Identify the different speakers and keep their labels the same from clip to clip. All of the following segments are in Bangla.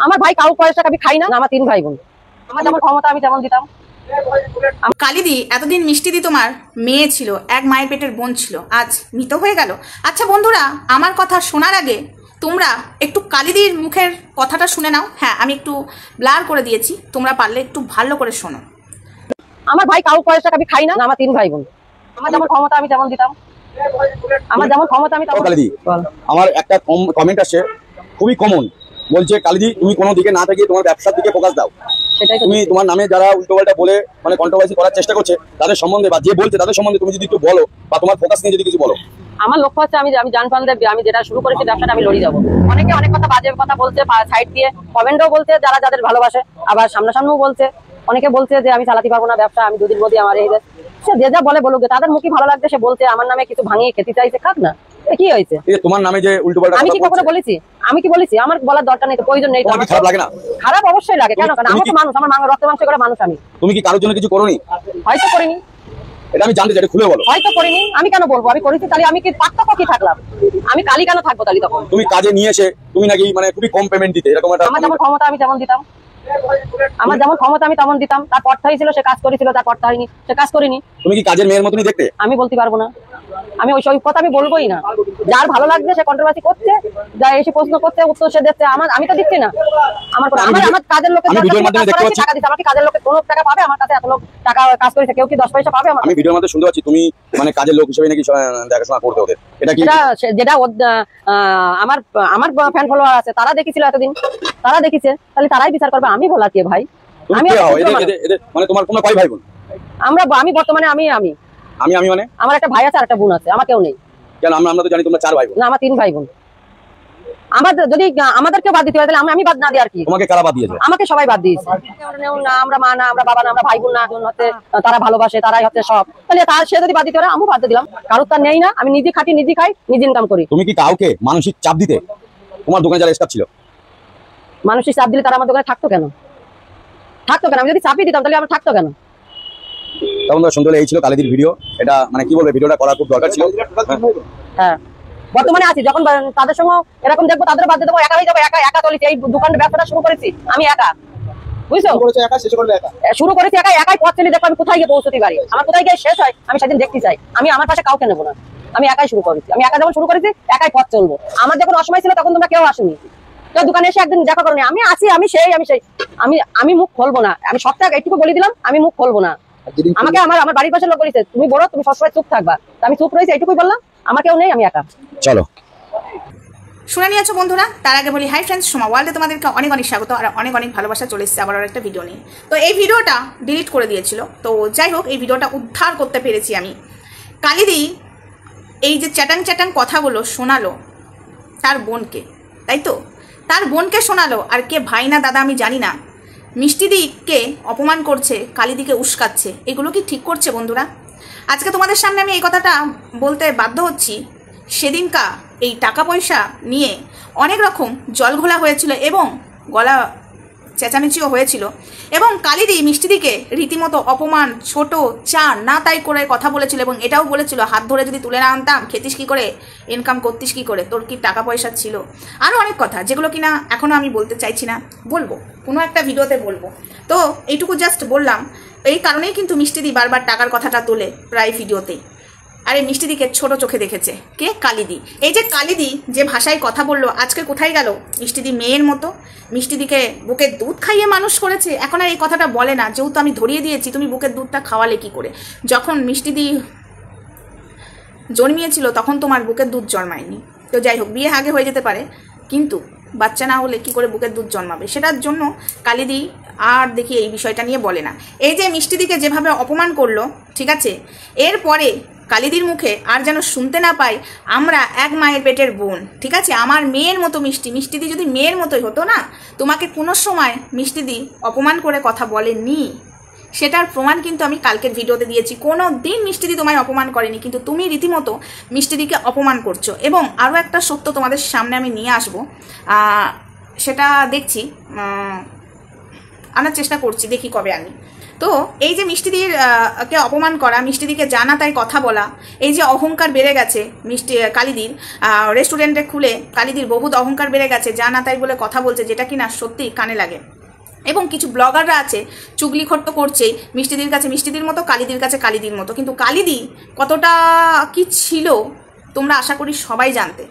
Speaker 1: আমার ভাই কাউ পয়সা আমি খাই না, আমার 3 ভাই বোন, আমার যেমন ক্ষমতা আমি তেমন দিতাম।
Speaker 2: কালিদি এতদিন মিষ্টিদি তোমার মেয়ে ছিল, এক মায়ের পেটের বোন ছিল, আজ মৃত হয়ে গেল। আচ্ছা বন্ধুরা, আমার কথা শোনার আগে তোমরা একটু কালিদির মুখের কথাটা শুনে নাও। হ্যাঁ, আমি একটু ব্লার করে দিয়েছি, তোমরা পারলে একটু ভালো করে শোনো।
Speaker 1: আমার ভাই কাউ পয়সা আমি খাই না, আমার 3 ভাই বোন, আমার যেমন ক্ষমতা আমি তেমন দিতাম। আমার যেমন ক্ষমতা আমি তেমন।
Speaker 3: কালিদি, আমার একটা কমেন্ট আসছে খুবই কমন, বলছে কালিদি তুমি কোনো দিকে না থেকে তোমার ব্যবসার দিকে ফোকাস দাও। তুমি তোমার নামে যারা উল্টোপাল্টা বলে মানে কন্ট্রোভার্সি করার চেষ্টা করছে তাদের সম্বন্ধে বা যে বলছে তাদের সম্বন্ধে তুমি যদি একটু বলো বা তোমার ফোকাস নিয়ে যদি কিছু বলো।
Speaker 1: আমার লক্ষ্য হচ্ছে আমি জানফান দেব, আমি যেটা শুরু করেছি ব্যবসাটা আমি লড়িয়ে যাবো। অনেকে অনেক কথা বাজে কথা বলছে, সাইড দিয়ে কমেন্টও বলছে যারা যাদের ভালোবাসে, আবার সামনাসামনিও বলছে। অনেকে বলছে যে আমি চালাতে পারবো না ব্যবসা, আমি দুদিন মধ্যে আমার এই সে যে যা বলে বলুক, তাদের মুখই ভালো লাগছে। সে বলছে আমার নামে কিছু ভাঙিয়ে খেতে চাইছে, খাক না, কি হয়েছে?
Speaker 3: তোমার নামে যে উল্টোপাল্টা
Speaker 1: আমি কি কখনো বলেছি? আমি কি বলেছি? আমার বলার দরকার নেই, প্রয়োজন নেই।
Speaker 3: খারাপ লাগে না?
Speaker 1: খারাপ অবশ্যই লাগে, কেন? কারণ আমি তো মানুষ, আমার রক্ত মাংস করে মানুষ আমি।
Speaker 3: তুমি কি কারোর জন্য কিছু করোনি?
Speaker 1: হয়তো করিনি,
Speaker 3: এটা আমি জানতে চাই, খুলে বলো।
Speaker 1: হয়তো করিনি, আমি কেন বলবো? আমি করেছি, তাহলে আমি কি পার্থক্য কি থাকলাম? আমি কালি কেন থাকবো তাহলে? তখন
Speaker 3: তুমি কাজে নিয়ে এসে তুমি নাকি মানে খুবই কম পেমেন্ট দিতে, এরকম একটা।
Speaker 1: আমার যেমন ক্ষমতা আমি তেমন দিতাম, আমার যেমন ক্ষমতা আমি তেমন দিতাম। তার পড়তে হয়েছিল, সে কাজ করেছিল, তার পড়তে হয়নি, সে কাজ করিনি।
Speaker 3: তুমি কি কাজের মেয়ের মতনই দেখতে?
Speaker 1: আমি বলতে পারবো না, আমি ওই সব কথা আমি বলবোই না। যার ভালো লাগছে সে কন্ট্রোভার্সি করছে, যা এসে প্রশ্ন করছে উত্তর সে দিচ্ছে। আমি তো দিচ্ছি না। আমার কাজের লোকের টাকা দিচ্ছে, আমার কি কাজের লোকের কোনো টাকা পাবে? আমার কাছে এত লোক টাকা কাজ করেছে, কেউ কি 10 পয়সা পাবে?
Speaker 3: আমি ভিডিওর মধ্যে শুনতে পাচ্ছি তুমি মানে কাজের লোক হিসেবে নাকি দেখাশোনা করতে ওদের। এটা কি
Speaker 1: যেটা আমার ফ্যান ফলোয়ার আছে তারা দেখেছিল এতদিন, তারা দেখেছে, তাহলে তারাই বিচার করবে। আমি বলা কে ভাই? আমি
Speaker 3: মানে তোমার কোনো কয় ভাই বোন?
Speaker 1: আমি বর্তমানে আমি
Speaker 3: মানে
Speaker 1: আমার একটা ভাই আছে আর একটা বোন আছে, আমার কেউ নেই।
Speaker 3: কেন? আমরা তো জানি তোমরা 4 ভাই বোন।
Speaker 1: না, আমার 3 ভাই বোন। যদি আমাদেরকে বাদ দিতে হয় তাহলে আমি বাদ না দিই আর কি।
Speaker 3: তোমাকে কারা বাদ দিয়েছে?
Speaker 1: আমাকে সবাই বাদ দিয়েছে। না আমরা মা না, আমরা বাবা না, আমরা ভাই বোন না, হচ্ছে তারা ভালোবাসে, তারাই হচ্ছে সব। তাহলে তার সে যদি বাদ দিতে পারে, আমিও বাদ দিলাম। কারোর তার নেই না, আমি নিজে খাটি, নিজে খাই, নিজে ইনকাম করি।
Speaker 3: তুমি কি কাউকে মানসিক চাপ দিতে? তোমার দোকানে যারা স্টাফ ছিল
Speaker 1: মানসিক চাপ দিলে তারা আমার দোকানে থাকতো কেন? আমি যদি চাপই দিতাম তাহলে আমার থাকতো কেন?
Speaker 3: তখন শুনতে হলে এই ছিল কালিদির ভিডিও। এটা মানে কি বলবে, ভিডিওটা করা খুব দরকার ছিল।
Speaker 1: হ্যাঁ, বর্তমানে আছি, যখন তাদের সঙ্গে এরকম দেখবো তাদের বাদ দেবো, একা হয়ে যাবো। একা চলেছি, এই দোকানের ব্যবসাটা শুরু করেছি আমি একা, বুঝছো? শুরু করেছি একা, একাই পথ চলে দেখো আমি কোথায় গিয়ে পৌঁছতে পারি। আমার কোথায় গিয়ে শেষ হয় আমি সেদিন দেখতে চাই। আমি আমার পাশে কাউকে নেবো না, আমি একাই শুরু করেছি। আমি একা যখন শুরু করেছি একাই পথ চলবো। আমার যখন অসময় ছিল তখন তোমরা কেউ আসুনি, কেউ দোকানে এসে একদিন দেখা করোনি। আমি আছি, আমি সেই আমি মুখ খুলবো না। আমি সবটা এইটুকু বলে দিলাম, আমি মুখ খুলবো না। আমাকে আমার বাড়ির পাশের লোক বলেছে তুমি বড়, তুমি সবসময় চুপ থাকবা, আমি চুপ রয়েছি, এইটুকুই বললাম। আমার কেউ নেই, আমি একা।
Speaker 3: চলো,
Speaker 2: শুনে নিয়েছো বন্ধুরা। তার আগে বলি হাই ফ্রেন্ডস, সোমা ওয়ার্ল্ডে তোমাদেরকে অনেক অনেক স্বাগত আর অনেক অনেক ভালোবাসা। চলে এসেছে আবার একটা ভিডিও নিয়ে। তো এই ভিডিওটা ডিলিট করে দিয়েছিল, তো যাই হোক এই ভিডিওটা উদ্ধার করতে পেরেছি আমি। কালিদি এই যে চ্যাটাং কথাগুলো শোনালো তার বোনকে, তাই তো? তার বোনকে শোনালো, আর কে ভাই না দাদা আমি জানি না, মিষ্টিদিকে অপমান করছে, কালিদিকে উস্কাচ্ছে। এগুলো কি ঠিক করছে বন্ধুরা? আজকে তোমাদের সামনে আমি এই কথাটা বলতে বাধ্য হচ্ছি। সেদিনকা এই টাকা পয়সা নিয়ে অনেক রকম জল ঘোলা হয়েছিল এবং গলা চেঁচামেচিও হয়েছিল, এবং কালিদি মিষ্টিদিকে রীতিমতো অপমান, ছোট চার না তাই করে কথা বলেছিল, এবং এটাও বলেছিল হাত ধরে যদি তুলে না আনতাম খেতিস কী করে, ইনকাম করতিস কী করে, তোর কি টাকা পয়সা ছিল, আরও অনেক কথা যেগুলো কিনা এখনও আমি বলতে চাইছি না, বলবো কোনো একটা ভিডিওতে বলবো। তো এইটুকু জাস্ট বললাম, এই কারণেই কিন্তু মিষ্টিদি বারবার টাকার কথাটা তোলে প্রায় ভিডিওতেই। আর এই মিষ্টিদিকে ছোট চোখে দেখেছে কে? কালিদি। এই যে কালিদি যে ভাষায় কথা বললো, আজকে কোথায় গেল? মিষ্টিদি মেয়ের মতো মিষ্টিদিকে বুকের দুধ খাইয়ে মানুষ করেছে, এখন আর এই কথাটা বলে না, যেহেতু আমি ধরিয়ে দিয়েছি তুমি বুকের দুধটা খাওয়ালে কি করে। যখন মিষ্টিদি জন্মিয়েছিল তখন তোমার বুকের দুধ জন্মায়নি। তো যাই হোক, বিয়ে আগে হয়ে যেতে পারে, কিন্তু বাচ্চা না হলে কি করে বুকের দুধ জন্মাবে? সেটার জন্য কালিদি আর দেখি এই বিষয়টা নিয়ে বলে না। এই যে মিষ্টিদিকে যেভাবে অপমান করলো, ঠিক আছে, এরপরে কালিদির মুখে আর যেন শুনতে না পাই আমরা এক মায়ের পেটের বোন, ঠিক আছে, আমার মেয়ের মতো মিষ্টিদি যদি মেয়ের মতোই হতো না, তোমাকে কোনো সময় মিষ্টিদি অপমান করে কথা বলেনি। সেটার প্রমাণ কিন্তু আমি কালকের ভিডিওতে দিয়েছি। কোনো দিন মিষ্টিদি তোমায় অপমান করেনি, কিন্তু তুমি রীতিমতো মিষ্টিদিকে অপমান করছো। এবং আরও একটা সত্য তোমাদের সামনে আমি নিয়ে আসবো, সেটা দেখছি, আনার চেষ্টা করছি, দেখি কবে আনি। তো এই যে মিষ্টিদির কে অপমান করা, মিষ্টিদিকে জানা তাই কথা বলা, এই যে অহংকার বেড়ে গেছে কালিদির রেস্টুরেন্টে খুলে কালিদির বহুত অহংকার বেড়ে গেছে, জানা তাই বলে কথা বলছে, যেটা কিনা সত্যি কানে লাগে। এবং কিছু ব্লগাররা আছে চুগলিখড় তো করছেই মিষ্টিদির কাছে মিষ্টিদির মতো, কালিদির কাছে কালিদির মতো, কিন্তু কালিদি কতটা কি ছিল তোমরা আশা করি সবাই জানতে,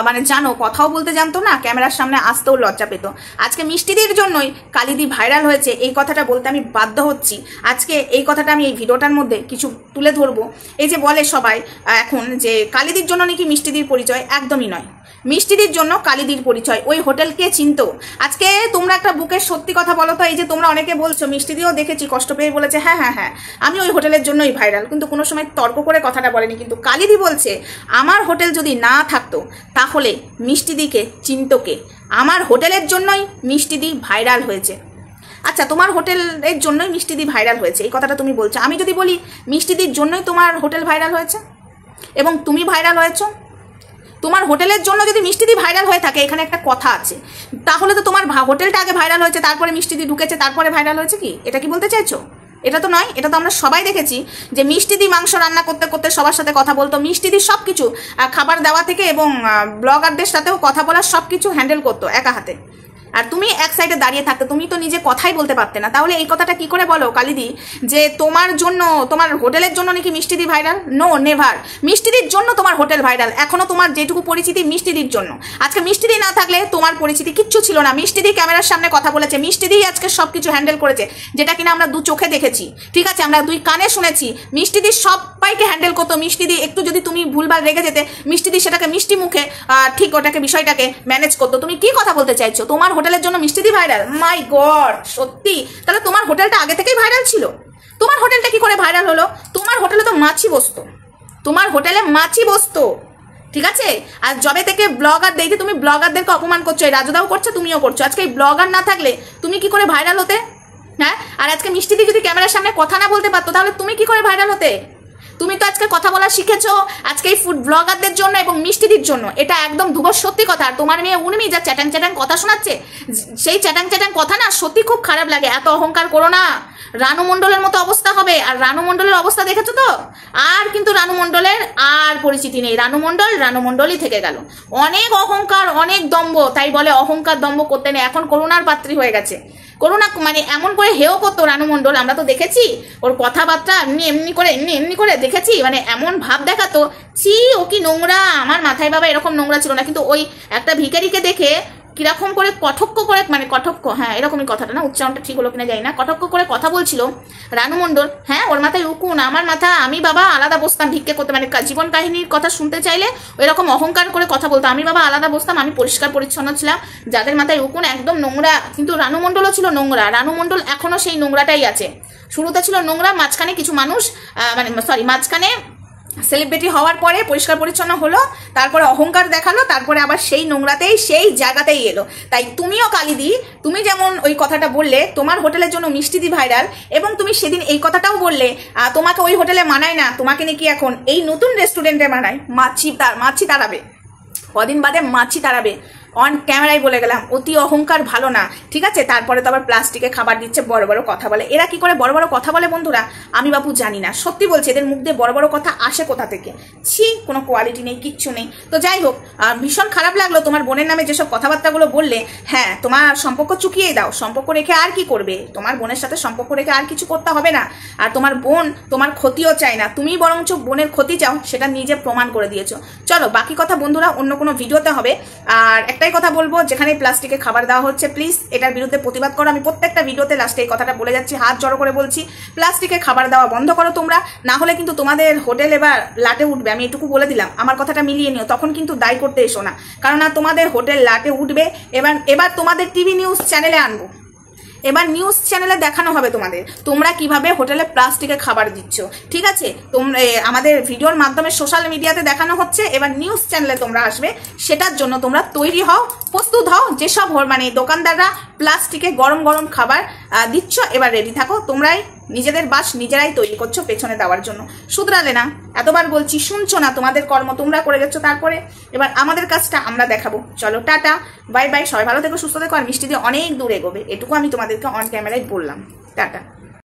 Speaker 2: মানে জানো, কথাও বলতে জানতো না, ক্যামেরার সামনে আসতেও লজ্জা পেত। আজকে মিষ্টিদির জন্যই কালিদি ভাইরাল হয়েছে, এই কথাটা বলতে আমি বাধ্য হচ্ছি। আজকে এই কথাটা আমি এই ভিডিওটার মধ্যে কিছু তুলে ধরবো। এই যে বলে সবাই এখন যে কালিদির জন্য নাকি মিষ্টিদির পরিচয়, একদমই নয়। মিষ্টিদির জন্য কালিদির পরিচয়, ওই হোটেলকে চিনতো। আজকে তোমরা একটা বুকের সত্যি কথা বলো তো, এই যে তোমরা অনেকে বলছো, মিষ্টিদিও দেখেছি কষ্ট পেয়ে বলেছে হ্যাঁ হ্যাঁ হ্যাঁ আমি ওই হোটেলের জন্যই ভাইরাল, কিন্তু কোনো সময় তর্ক করে কথাটা বলেনি। কিন্তু কালিদি বলছে আমার হোটেল যদি না থাকতো তাহলে মিষ্টিদিকে চিনতো কে? আমার হোটেলের জন্যই মিষ্টিদি ভাইরাল হয়েছে। আচ্ছা, তোমার হোটেলের জন্যই মিষ্টিদি ভাইরাল হয়েছে, এই কথাটা তুমি বলছো। আমি যদি বলি মিষ্টিদির জন্যই তোমার হোটেল ভাইরাল হয়েছে এবং তুমি ভাইরাল হয়েছো, তোমার হোটেলের জন্য যদি মিষ্টিদি ভাইরাল হয়ে থাকে, এখানে একটা কথা আছে, তাহলে তো তোমার হোটেলটা আগে ভাইরাল হয়েছে, তারপরে মিষ্টিদি ঢুকেছে, তারপরে ভাইরাল হয়েছে কি? এটা কি বলতে চাইছো? এটা তো নয়। এটা তো আমরা সবাই দেখেছি যে মিষ্টিদি মাংস রান্না করতে করতে সবার সাথে কথা বলতো, মিষ্টিদি সব কিছু খাবার দেওয়া থেকে এবং ব্লগারদের সাথেও কথা বলার সব কিছু হ্যান্ডেল করতো একা হাতে। আর তুমি এক সাইডে দাঁড়িয়ে থাকতে, তুমি তো নিজে কথাই বলতে পারতে না। তাহলে এই কথাটা কি করে বলো কালিদি যে তোমার জন্য, তোমার হোটেলের জন্য নাকি মিষ্টিদি ভাইরাল? No, never. মিষ্টিদির জন্য তোমার হোটেল ভাইরাল। এখনো তোমার যেটুকু পরিচিতি মিষ্টিদির জন্য। আজকে মিষ্টিদি না থাকলে তোমার পরিচিতি কিচ্ছু ছিল না। মিষ্টিদি ক্যামেরার সামনে কথা বলেছে, মিষ্টিদি আজকে সবকিছু হ্যান্ডেল করেছে, যেটা কিনা আমরা দু চোখে দেখেছি, ঠিক আছে, আমরা দুই কানে শুনেছি। মিষ্টিদি সবাইকে হ্যান্ডেল করতো। মিষ্টিদি একটু যদি তুমি ভুলভাল রেগে যেতে, মিষ্টিদি সেটাকে মিষ্টি মুখে ঠিক ওটাকে বিষয়টাকে ম্যানেজ করতো। তুমি কি কথা বলতে চাইছো? তোমার হোটেলের জন্য মিষ্টিদি ভাইরাল? মাই গড, সত্যি? তাহলে তোমার হোটেলটা আগে থেকেই ভাইরাল ছিল? তোমার হোটেলটা কি করে ভাইরাল হলো? তোমার হোটেলে তো মাছি বসতো, তোমার হোটেলে মাছি বসতো, ঠিক আছে। আর যবে থেকে ব্লগার দেখে তুমি ব্লগারদেরকে অপমান করছো, এই রাজুদাও করছো, তুমিও করছো। আজকে এই ব্লগার না থাকলে তুমি কি করে ভাইরাল হতে? হ্যাঁ, আর আজকে মিষ্টিদি যদি ক্যামেরার সামনে কথা না বলতে পারতো, তাহলে তুমি কি করে ভাইরাল হতে? তুমি তো আজকে কথা বলা শিখেছো আজকে এই ফুড ব্লগারদের জন্য এবং মিষ্টিদির জন্য, এটা একদম ধুবর সত্যি কথা। আর তোমার মেয়ে উর্মি যা চ্যাটাং চ্যাটাং কথা শোনাচ্ছে, সেই চ্যাটাং চ্যাটাং কথা না সত্যি খুব খারাপ লাগে। এত অহংকার করো না, রানু মণ্ডলের মতো অবস্থা হবে। আর রানু মণ্ডলের অবস্থা দেখেছো তো, আর কিন্তু রানু মণ্ডলের আর পরিচিতি নেই। রানু মণ্ডলই থেকে গেল। অনেক অহংকার, অনেক দম্ভ, তাই বলে অহংকার দম্ভ করতে নেই। এখন করোনার পাত্রী হয়ে গেছে। করোনা মানে এমন করে হেও করতো রানু মণ্ডল, আমরা তো দেখেছি ওর কথাবার্তা এমনি করে দেখেছি, মানে এমন ভাব দেখাতো, ছি ও কি নোংরা, আমার মাথায় বাবা এরকম নোংরা ছিল না। কিন্তু ওই একটা ভিখারিকে দেখে কিরকম করে কটক্ষ করে, মানে কটক্ষ, হ্যাঁ এরকমই কথাটা, না উচ্চারণটা ঠিক হলো কিনা জানি না, কটক্ষ করে কথা বলছিল রানু মণ্ডল। হ্যাঁ, ওর মাথায় উকুন, আমার মাথা, আমি বাবা আলাদা বসতাম ভিক্ষে করতে, মানে জীবন কাহিনীর কথা শুনতে চাইলে এরকম অহংকার করে কথা বলতো, আমি বাবা আলাদা বসতাম, আমি পরিষ্কার পরিচ্ছন্ন ছিলাম। যাদের মাথায় উকুন একদম নোংরা, কিন্তু রানু মণ্ডলও ছিল নোংরা। রানু মণ্ডল এখনো সেই নোংরাটাই আছে। শুরুতে ছিল নোংরা, মাঝখানে কিছু মানুষ মাঝখানে সেলিব্রিটি হওয়ার পরে পরিষ্কার পরিচ্ছন্ন হলো, তারপরে অহংকার দেখালো, তারপরে আবার সেই নোংরাতেই সেই জায়গাতেই এলো। তাই তুমিও কালিদি, তুমি যেমন ওই কথাটা বললে তোমার হোটেলের জন্য মিষ্টিদি ভাইরাল, এবং তুমি সেদিন এই কথাটাও বললে তোমাকে ওই হোটেলে মানায় না, তোমাকে নাকি এখন এই নতুন রেস্টুরেন্টে মানায়। মাছি তাড়াবে, কদিন বাদে মাছি তাড়াবে। অন ক্যামেরায় বলে গেলাম, অতি অহংকার ভালো না, ঠিক আছে। তারপরে তো আবার প্লাস্টিকে খাবার দিচ্ছে, বড় বড় কথা বলে। এরা কি করে বড় বড় কথা বলে বন্ধুরা, আমি বাপু জানি না, সত্যি বলছি, এদের মুখ দিয়ে বড় বড় কথা আসে কোথা থেকে? ছি, কোনো কোয়ালিটি নেই, কিচ্ছু নেই। তো যাই হোক, ভীষণ খারাপ লাগলো তোমার বোনের নামে যেসব কথাবার্তাগুলো বললে। হ্যাঁ, তোমার সম্পর্ক চুকিয়েই দাও, সম্পর্ক রেখে আর কি করবে? তোমার বোনের সাথে সম্পর্ক রেখে আর কিছু করতে হবে না। আর তোমার বোন তোমার ক্ষতিও চায় না, তুমি বরঞ্চ বোনের ক্ষতি চাও, সেটা নিজে প্রমাণ করে দিয়েছো। চলো বাকি কথা বন্ধুরা অন্য কোনো ভিডিওতে হবে। আর একটাই কথা বলবো, যেখানে প্লাস্টিকে খাবার দেওয়া হচ্ছে, প্লিজ এটার বিরুদ্ধে প্রতিবাদ করো। আমি প্রত্যেকটা ভিডিওতে লাস্টে এই কথাটা বলে যাচ্ছি, হাত জড়ো করে বলছি, প্লাস্টিকে খাবার দেওয়া বন্ধ করো তোমরা, না হলে কিন্তু তোমাদের হোটেল এবার লাটে উঠবে। আমি এটুকু বলে দিলাম, আমার কথাটা মিলিয়ে নিও, তখন কিন্তু দায়ী করতে এসো না, কারণ তোমাদের হোটেল লাটে উঠবে। এবার তোমাদের টিভি নিউজ চ্যানেলে আনবো, এবার নিউজ চ্যানেলে দেখানো হবে তোমাদের তোমরা কিভাবে হোটেলে প্লাস্টিকে খাবার দিচ্ছ, ঠিক আছে। তোমরা আমাদের ভিডিওর মাধ্যমে সোশ্যাল মিডিয়াতে দেখানো হচ্ছে, এবার নিউজ চ্যানেলে তোমরা আসবে, সেটার জন্য তোমরা তৈরি হও, প্রস্তুত হও। যেসব মানে দোকানদাররা প্লাস্টিকে গরম গরম খাবার দিচ্ছ, এবার রেডি থাকো। তোমরাই নিজেদের বাস নিজেরাই তৈরি করছো পেছনে দেওয়ার জন্য। শুধরালে না, এতবার বলছি, শুনছো না, তোমাদের কর্ম তোমরা করে যাচ্ছ, তারপরে এবার আমাদের কাজটা আমরা দেখাবো। চলো টাটা, বাই বাই, সবাই ভালো থেকো, সুস্থ থেকো। আর মিষ্টি দিয়ে অনেক দূর এগোবে, এটুকু আমি তোমাদেরকে অন ক্যামেরায় বললাম। টাটা।